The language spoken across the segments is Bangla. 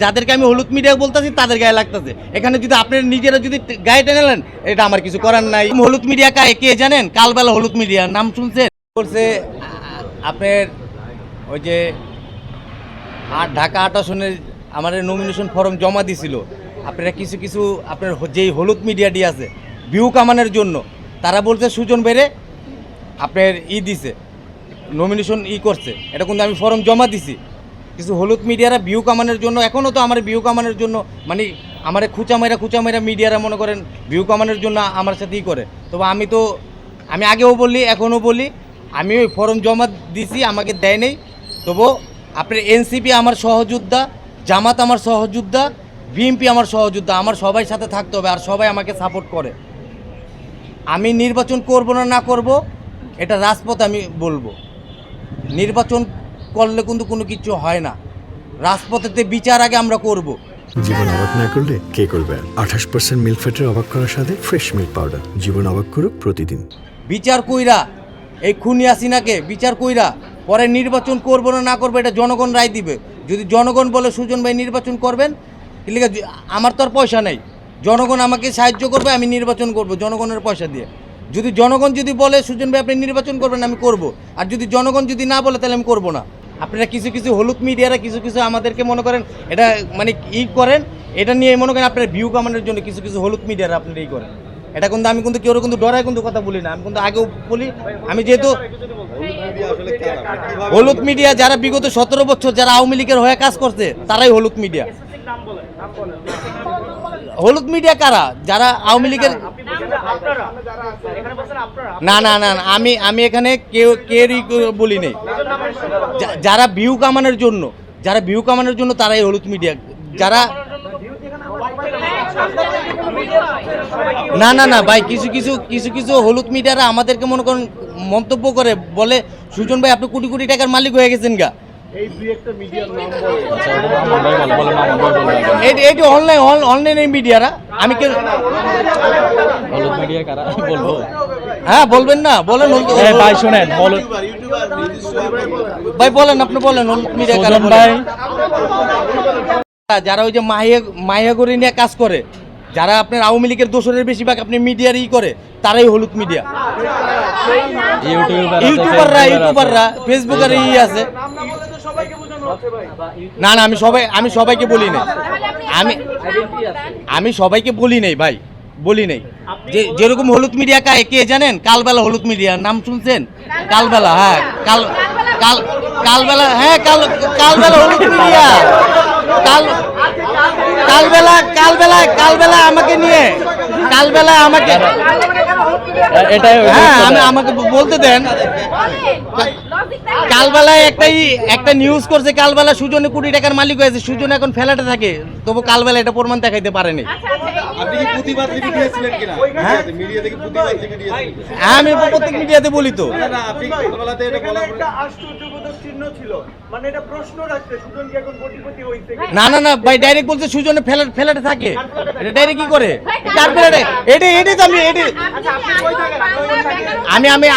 যাদেরকে আমি হলুদ মিডিয়া বলতেছি তাদের গায়ে লাগতেছে। এখানে যদি আপনার নিজেরা যদি গায়ে টেনে নেন, এটা আমার কিছু করার নাই। হলুদ মিডিয়া কে জানেন? কালবেলা হলুদ মিডিয়া নাম শুনছেন? বলছে আপনার ওই যে ঢাকা 8 আসনের আমাদের নমিনেশন ফর্ম জমা দিছিল, আপনারা কিছু কিছু আপনার যেই হলুদ মিডিয়াটি আছে ভিউ কামানোর জন্য, তারা বলছে সুজন বেড়ে আপনার দিছে নমিনেশন করছে। এটা কিন্তু আমি ফর্ম জমা দিছি। কিছু হলুদ মিডিয়ারা ভিউ কামানোর জন্য, এখনও তো আমার ভিউ কামানোর জন্য মানে আমার খুঁচামাইরা মিডিয়ারা মনে করেন ভিউ কামানোর জন্য আমার সাথে করে। তবে আমি আগেও বলি এখনও বলি, আমি ওই ফর্ম জমা দিছি, আমাকে দেয় নেই। তবু আপনার এনসিপি আমার সহযোদ্ধা, জামাত আমার সহযোদ্ধা, বিএনপি আমার সহযোদ্ধা, আমার সবাই সাথে থাকতে হবে আর সবাই আমাকে সাপোর্ট করে। আমি নির্বাচন করব না করব এটা রাজপথ আমি বলবো। নির্বাচন করলে কিন্তু কোনো কিছু হয় না, রাজপথেতে বিচার আগে আমরা করব। জীবন অবাক না করলে কে করবে? 28% মিল্ক ফ্যাটের অবাক করার সাথে ফ্রেশ মিল্ক পাউডার। জীবন অবাক করুক প্রতিদিন। বিচার কইরা এই খুনি হাসিনাকে বিচার কইরা পরে নির্বাচন করব না করবো এটা জনগণ রায় দিবে। যদি জনগণ বলে সুজন ভাই নির্বাচন করবেন, আমার তো আর পয়সা নেই, জনগণ আমাকে সাহায্য করবে, আমি নির্বাচন করব জনগণের পয়সা দিয়ে। যদি জনগণ যদি বলে সুজন ভাই আপনি নির্বাচন করবেন, আমি করব। আর যদি জনগণ যদি না বলে তাহলে আমি করব না। আপনারা কিছু কিছু হলুদ মিডিয়ারা কিছু কিছু আমাদেরকে মনে করেন এটা মানে করেন, এটা নিয়ে মনে করেন আপনার ভিউ কামানোর জন্য কিছু কিছু হলুদ মিডিয়ারা আপনারা করেন। এটা কিন্তু আমি কিন্তু কেউ কিন্তু ডরায় কিন্তু কথা বলি না, আমি কিন্তু আগেও বলি। আমি যেহেতু হলুদ মিডিয়া যারা বিগত 17 বছর যারা আওয়ামী লীগের হয়ে কাজ করছে তারাই হলুদ মিডিয়া। হলুদ মিডিয়া কারা? যারা আওয়ামী লীগের না না না আমি এখানে কেউই বলি নেই। যারা ভিউ কামানোর জন্য তারাই হলুদ মিডিয়া। যারা না না না ভাই, কিছু কিছু হলুদ মিডিয়ারা আমাদেরকে মনে করেন মন্তব্য করে বলে সুজন ভাই আপনি কোটি কোটি টাকার মালিক হয়ে গেছেন গা। এইটি অনলাইন মিডিয়ারা। আমি হলুদ মিডিয়া কারা বলবো? হ্যাঁ বলবেন না, বলেন ভাই শুনেন, ভাই বলেন, আপনি বলেন হলুদ মিডিয়া কারা ভাই? যারা ওই যে মাহিয়াগরি নিয়ে কাজ করে, যারা আপনার আওয়ামী লীগের দোসরের বেশিরভাগ আপনি মিডিয়ার করে, তারাই হলুদ মিডিয়া। ইউটিউবাররা ফেসবুকের আছে। না না আমি সবাইকে বলি নাই, আমি সবাইকে বলি নাই ভাই, বলি নাই। যেরকম হলুদ মিডিয়া কে জানেন? কালবেলা হলুদ মিডিয়া নাম শুনছেন? কালবেলা, হ্যাঁ কালবেলা, হ্যাঁ কালবেলা হলুদ মিডিয়া। কালবেলা আমাকে নিয়ে আমাকে হ্যাঁ আমাকে বলতে দেন। কালবেলায় একটা নিউজ করছে, কালবেলা সুজনে কোটি টাকার মালিক হয়েছে, সুজন এখন ফ্ল্যাটে থাকে, তবু কালবেলা এটা প্রমাণ দেখাইতে পারেনি। আমি প্রত্যেক মিডিয়াতে বলি তো। না না না ভাই, ডাইরেক্ট বলছে সুজনে ফ্ল্যাটে থাকে, এটা ডাইরেক্ট কি করে?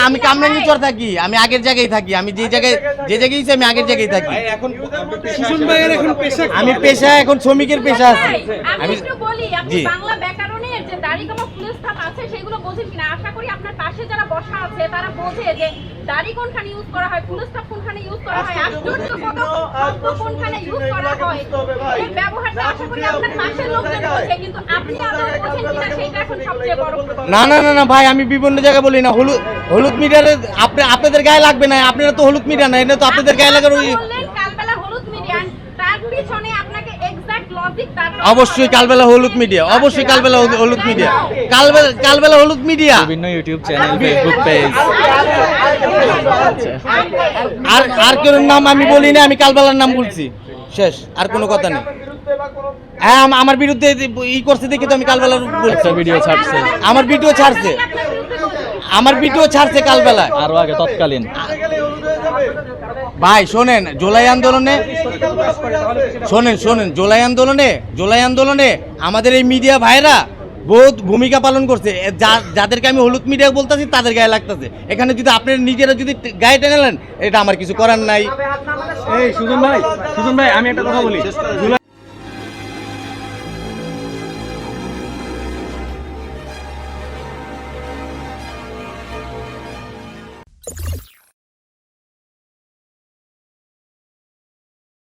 আমি কামরাঙ্গীচর থাকি, আমি আগের জায়গায় থাকি, আমি যে জায়গায় আমি আগের জায়গায় থাকি। আমি পেশা এখন শ্রমিকের পেশা আছে। আমি জি আছে সেগুলো বোঝেন কিনা আশা করি। আপনার পাশে যারা বসা আছে তারা বোঝে যে দাড়ি কোনখানে ইউজ করা হয়, ফুল স্টপ কোনখানে ইউজ করা হয়, আশ্চর্য কত কোনখানে ইউজ করা হয়, এই ব্যবহারটা আশা করি আপনার পাশের লোকজন বোঝে, কিন্তু আপনি আদৌ বোঝেন কিনা সেটা এখন সবচেয়ে বড় কথা। না না না না ভাই, আমি বিভিন্ন জায়গায় বলি না হলুদ মিডিয়ারে আপনাদের গায়ে লাগবে না, আপনারা তো হলুদ মিডিয়া না, এটা তো আপনাদের গায়ে লাগার ওই কালবেলা হলুদ মিডিয়া, তার পিছনে আপনাকে এক্সাক্ট লজিক অবশ্যই কালবেলা হলুদ মিডিয়া, অবশ্যই কালবেলা হলুদ মিডিয়া, কালবেলা হলুদ মিডিয়া, বিভিন্ন ইউটিউব চ্যানেল, ফেসবুক পেজ। আর কেউ নাম আমি বলি না, আমি কালবেলার নাম বলছি, শেষ, আর কোনো কথা নেই। হ্যাঁ আমার বিরুদ্ধে করছে দেখে তো আমি কালবেলার বলছি। ভিডিও ছাড়ছে, আমার ভিডিও ছাড়ছে কালবেলা, আরো আগে তৎকালীন। ভাই শোনেন, জুলাই আন্দোলনে আমাদের এই মিডিয়া ভাইরা বহুত ভূমিকা পালন করছে। যাদেরকে আমি হলুদ মিডিয়া বলতেছি তাদের গায়ে লাগতেছে। এখানে যদি আপনার নিজেরা যদি গায়ে টেনে নেন, এটা আমার কিছু করার নাই। সুজন ভাই আমি একটা কথা বলি।